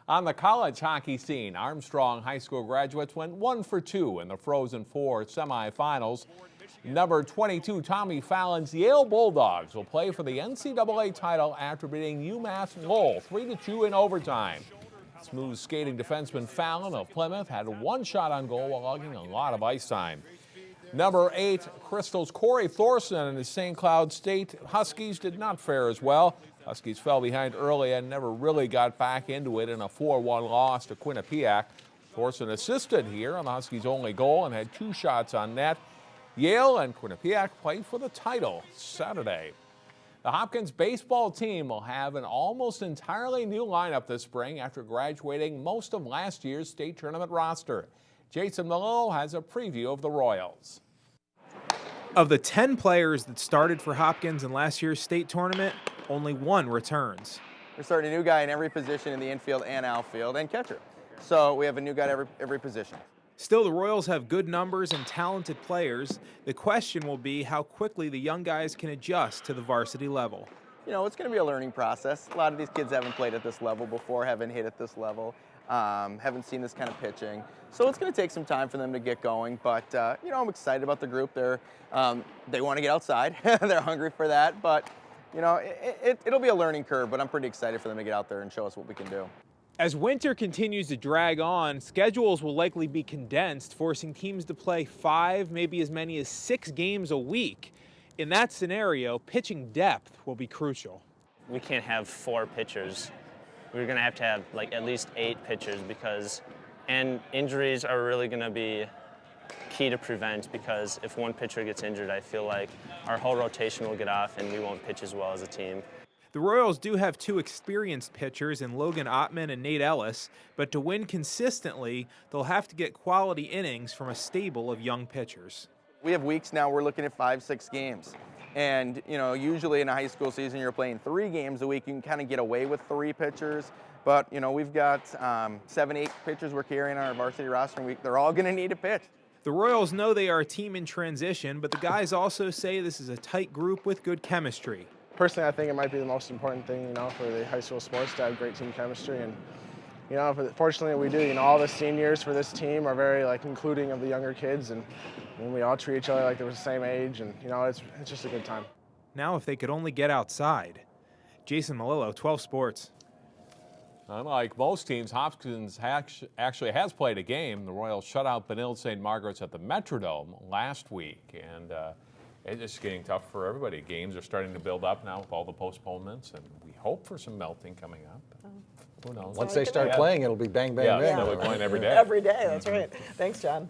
On the college hockey scene, Armstrong High School graduates went 1 for 2 in the Frozen Four semifinals. Number 22 Tommy Fallon's Yale Bulldogs will play for the NCAA title after beating UMass Lowell 3-2 in overtime. Smooth skating defenseman Fallon of Plymouth had one shot on goal while logging a lot of ice time. Number 8 Crystal's Corey Thorson and his St. Cloud State Huskies did not fare as well. Huskies fell behind early and never really got back into it in a 4-1 loss to Quinnipiac. Thorson assisted here on the Huskies' only goal and had 2 shots on net. Yale and Quinnipiac play for the title Saturday. The Hopkins baseball team will have an almost entirely new lineup this spring after graduating most of last year's state tournament roster. Jason Melillo has a preview of the Royals. Of the 10 players that started for Hopkins in last year's state tournament, only 1 returns. We're starting a new guy in every position in the infield and outfield and catcher. So we have a new guy at every position. Still, the Royals have good numbers and talented players. The question will be how quickly the young guys can adjust to the varsity level. You know, it's going to be a learning process. A lot of these kids haven't played at this level before, haven't hit at this level, haven't seen this kind of pitching. So it's going to take some time for them to get going. But, you know, I'm excited about the group. They want to get outside. They're hungry for that. But, you know, it'll be a learning curve, but I'm pretty excited for them to get out there and show us what we can do. As winter continues to drag on, schedules will likely be condensed, forcing teams to play 5, maybe as many as 6 games a week. In that scenario, pitching depth will be crucial. We can't have 4 pitchers. We're going to have like at least 8 pitchers and injuries are really going to be key to prevent, because if one pitcher gets injured, I feel like our whole rotation will get off and we won't pitch as well as a team. The Royals do have 2 experienced pitchers in Logan Ottman and Nate Ellis, but to win consistently, they'll have to get quality innings from a stable of young pitchers. We have weeks now we're looking at 5-6 games. And, you know, usually in a high school season, you're playing 3 games a week. You can kind of get away with 3 pitchers. But, you know, we've got 7-8 pitchers we're carrying on our varsity roster, and they're all going to need a pitch. The Royals know they are a team in transition, but the guys also say this is a tight group with good chemistry. Personally, I think it might be the most important thing, you know, for the high school sports to have great team chemistry. And, you know, fortunately we do. You know, all the seniors for this team are very, including of the younger kids. And we all treat each other like they were the same age. And, you know, it's just a good time. Now if they could only get outside. Jason Melillo, 12 Sports. Unlike most teams, Hopkins actually has played a game. The Royals shut out Benilde-St. Margaret's at the Metrodome last week. And it's getting tough for everybody. Games are starting to build up now with all the postponements, and we hope for some melting coming up. Who knows? Once they start playing, it'll be bang, bang, bang. They'll be playing every day. Every day, that's right. Thanks, John.